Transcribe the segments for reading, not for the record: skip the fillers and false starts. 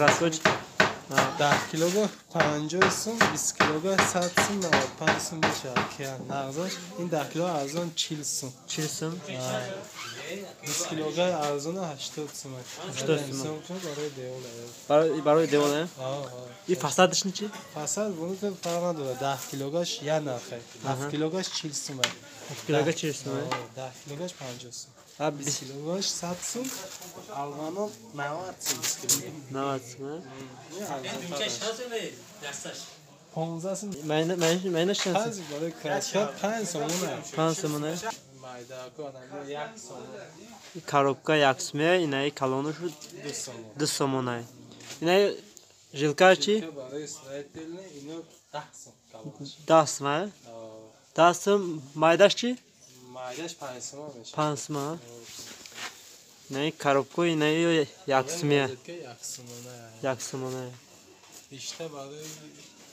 Krasko 10 کیلوگرم 50 سوم 20 کیلوگرم 100 سوم 95 سوم میشه که نقضش این 10 کیلو ارزان 40 سوم 40 سوم 20 کیلوگرم ارزان 80 سوم 80 سوم برای دیوله برای دیوانه این فسادش چی فصل bunu da فرق نداره 10 کیلوگرمش یه نرخه 7 کیلوگرمش 40 سومه 7 کیلوگرم 40 سومه 10 کیلوگرمش 50 سوم ها 20 کیلوگرمش 100 سوم الوانو 90 سوم 20 کیلوگرم 90 سومه 15 سوم من نشناسم بعضی برای کراسکا 5 سومونه 5 سومه مایداکو آدم 1 سوم коробка 1 сумя инай калоныш 2 сомонай инай жилка чи برای استرایتلنی اینو 10 سوم کالونش 10 сумай 10 сум майдаш чи مایداش 5 سوم میشه 5 сума инай коробка инай 1 сумя 1 сомонай işte برای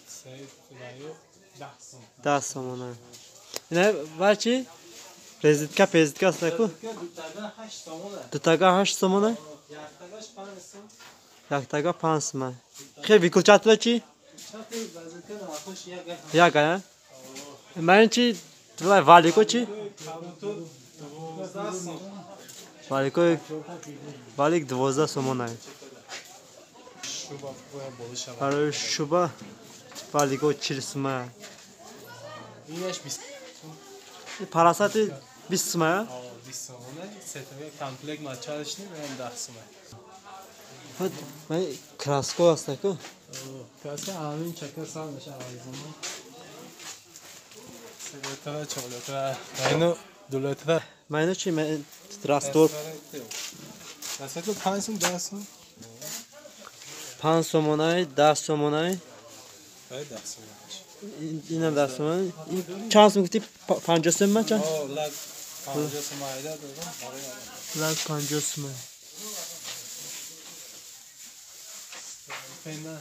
استرایتلنی 10 سوم 10 сомонай инай ва чи Prezitka astaku. Dutaga 8 somona. Yaktaga 5 soma. Xey vikulchatla chi? Yaga ya. Men chi tvay valiko chi? Valiko valik 12 somona. Barı şuba valiko 4 soma. اینش 20 Parasati 20 soma ya. 20 سومونه ستوی کامپلکت ماچارشنی من 10 سومه Hadi ben krasko astaku. کاسه آمین چکر سال میشه آیزمون سبتا چولتا اینو دولتا Mayna chi men rastor Rastor 5 سوم 10 سوم 5 somonay 10 somonay. باید 10 سوم اینم 10 somonay. چند سوم گفتی 50 سوم من چند؟ لاگ 50 سوم ایدا دادم برای لاگ 50 سوم. پنا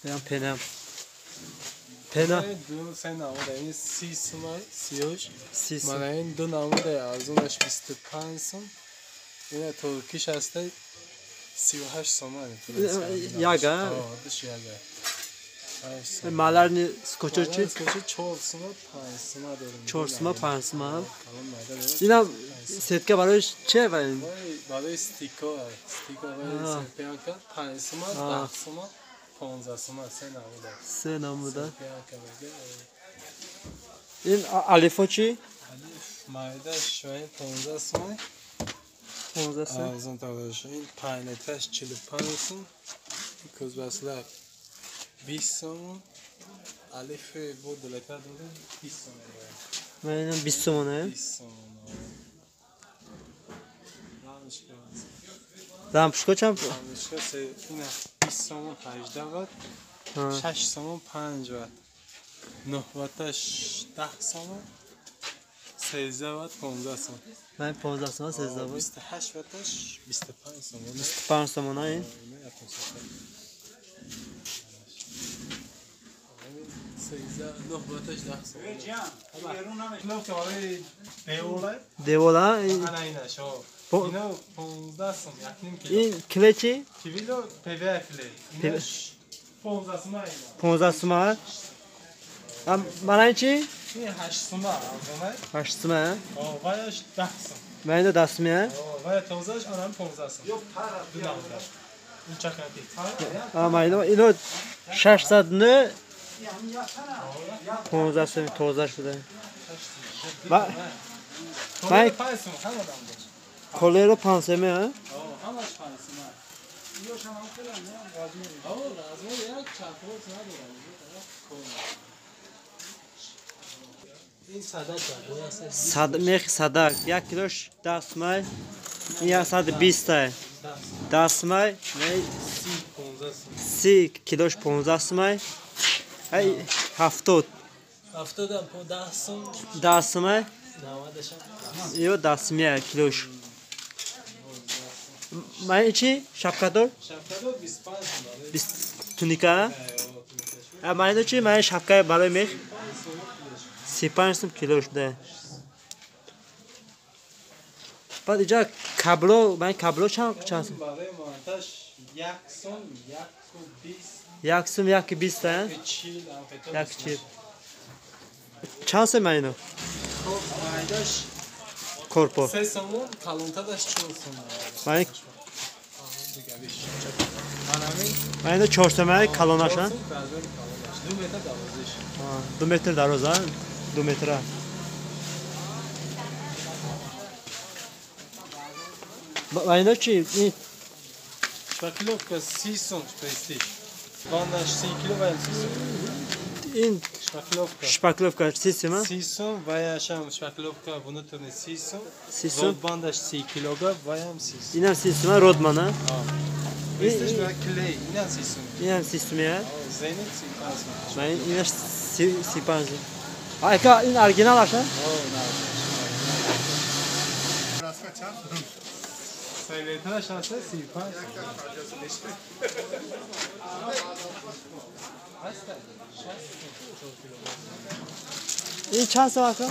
بیام پنم. پنا دو سه ناموده این 30 سوم 38 30 من سوم. این دو ناموده ارزونش 25 سوم این ترکیش هسته 38 سوم Yaga. دش یاگا Malarni skoçur chi? Skoçu 4 سوم 5 سوم داریم 4 suma 5 suma. الان مایده داره اینم setka برای چه و برای استیکو برای سپیانکا 5 سوم 10 سوم 15 سوم سه ناموده سه namuda. سپیانکا میگه این alifo chi? مایده شوین 15 سوم 15 sum. ارزان تاش این 5 لترش 45 سوم کوز بسلا 20 سوم الف بود لتر داده 20 سوم من اینم 20 somonay. 20 سوم Rampuşko çam. دانشگاه اینه 20 سوم 18 وات 6 سوم 5 وات 9 واتش 10 سوم 13 وات 15 سوم Ben 15 suma 13 var. 28 واتش 25 سوم 25 somonay. 13 9 واتش 10 سوم اینو که برای دیوله Devola انا اینه شو اینو 15 سوم یک نیم کیلو این kile chi? کیلو پیوه کیلو اینش 15 سوم اینه 15 suma. Am bana chi? این 8 سوم آره 8 suma. وایش 10 سوم Ben de 10 suma. وای توزیعش آنم 15 سوم دونم این چقدری Ama ino 600 ne? 15 sum tozar şuda. Ben 5 سوم هم آدم داشت kolero 5 suma ha. همش 5 سوم لازمه یک چاپوت ندارم این ساده Sad meh sadak 1 kiloş 10 suma. Ya sad 20 ta. 10 suma ne 15 سوم 30 kiloş 15 suma. Ay 70 هفتاد هم 10 سوم 10 suma. 90 هم Yo 10 suma kiloş. Ben içi şapkador شفتاد 25 سوم biz tunika. Ben içi ben şapkaya balay meh. 35 kiloş de. Bak ica Kablo, ben kablo çalsın. برای مانتاژ 1 سوم 1 Yaksım yak 20 tane. 40 هم Yak çip. Çalsın ben onu. خب مایداش Korpo. 3 سوم کلانتادش 4 سوم Ben دیگه بیش من همین ben de çorsamayı kalonaşan. 4 سوم بردار کلانش 2 متر 12 2 metre daroza. 2 metre. Ben de ki شپاکلوفکا 30 سوم پرستیج بانداش 30 کیلو بایم 30 سوم in شپاکلوفکا şpaklovka sesime. 30 سوم وایشم شپاکلوفکا bunu turne 30 سوم 30 سوم. بانداش 30 kiloga vayam 30 سوم İnem sesime Rodman'a. Prestij ve kley inen 30 سوم İnem sesime. Zeynep 30 سوم Ben inem sipancı. Ayka in original aşağı. Sayıletine şansı 30 İn çansı var ka?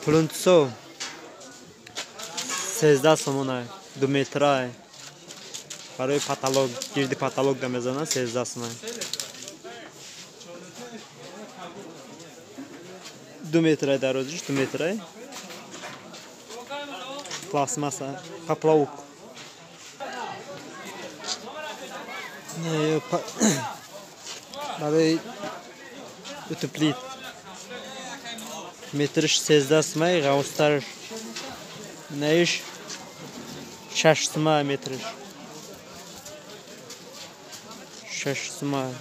Pronto. 13 somona. 2 metre. برای پاتالوگ گیردی پاتالوگ دم بزنن 13 سوم. 2 metre darozиш 2 metre. Plasmasa, poplauk. Ne برای utuplit. Metriş 13 سوم غوستر. Neyiş 6 سوم metriş. 6 سوم.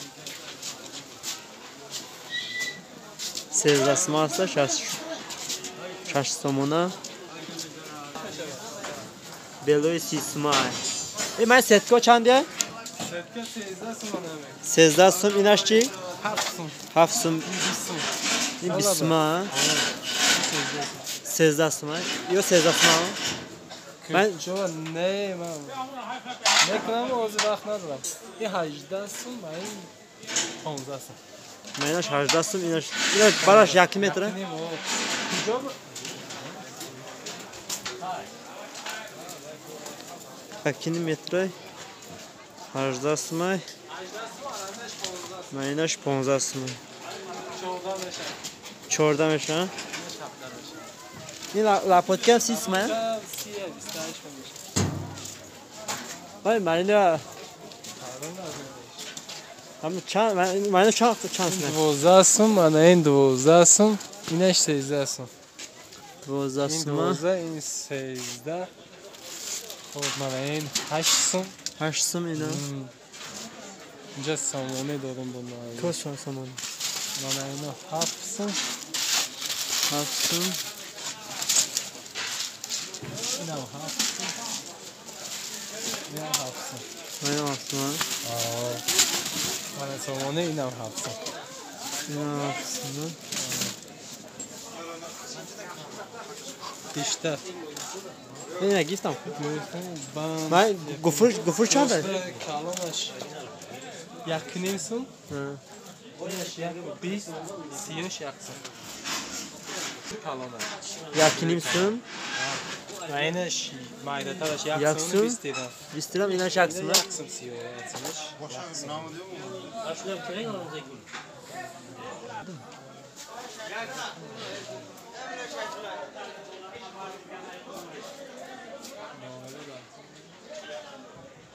13 سوم است 6 سومونه. بلوی 30 سوم. من ستکو چندیه؟ Setka 13 سوم demek 13 سوم اینش چی؟ 7 سوم 7 سوم. 20 سوم این 20 سوم. 13 سوم. یا 13 سوم. من چون نه من نکنم از وقت ندارم این 18 سوم و این 15 سوم من اینش 18 سوم اینش براش 1 متره. نیم و کجا 2 metre. 18 سوم. من اینش 15 سوم. 14 میشه. این لاپوتکم 30 سوم. وای من اینو هم چند من چند سوم. 12 سوم من این 12 سوم اینش 13 سوم 12 این سوم. 12 این 13 خب من این 8 سوم 8 سوم اینا. اینجا سامانه دارم با نایی تو چند سوم؟ من اینو 7 سوم 7 سوم. اینم 7 سوم اینم 7 سوم من 7 سوم. من سامانه اینم 7 سوم اینا 7 سوم. بیشتر این گیفتم. من من گفر چنده؟ کلامش یک نیم سوم اینش یک 20 30 یک سوم کلامش 1 نیم سوم. و اینش مایده ترش یک یک سوم سوم؟ 20 دیدم 20 درم اینش 1 سوم. یک سوم 30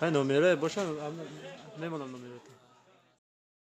های نمره باشن نمیدونم نمره.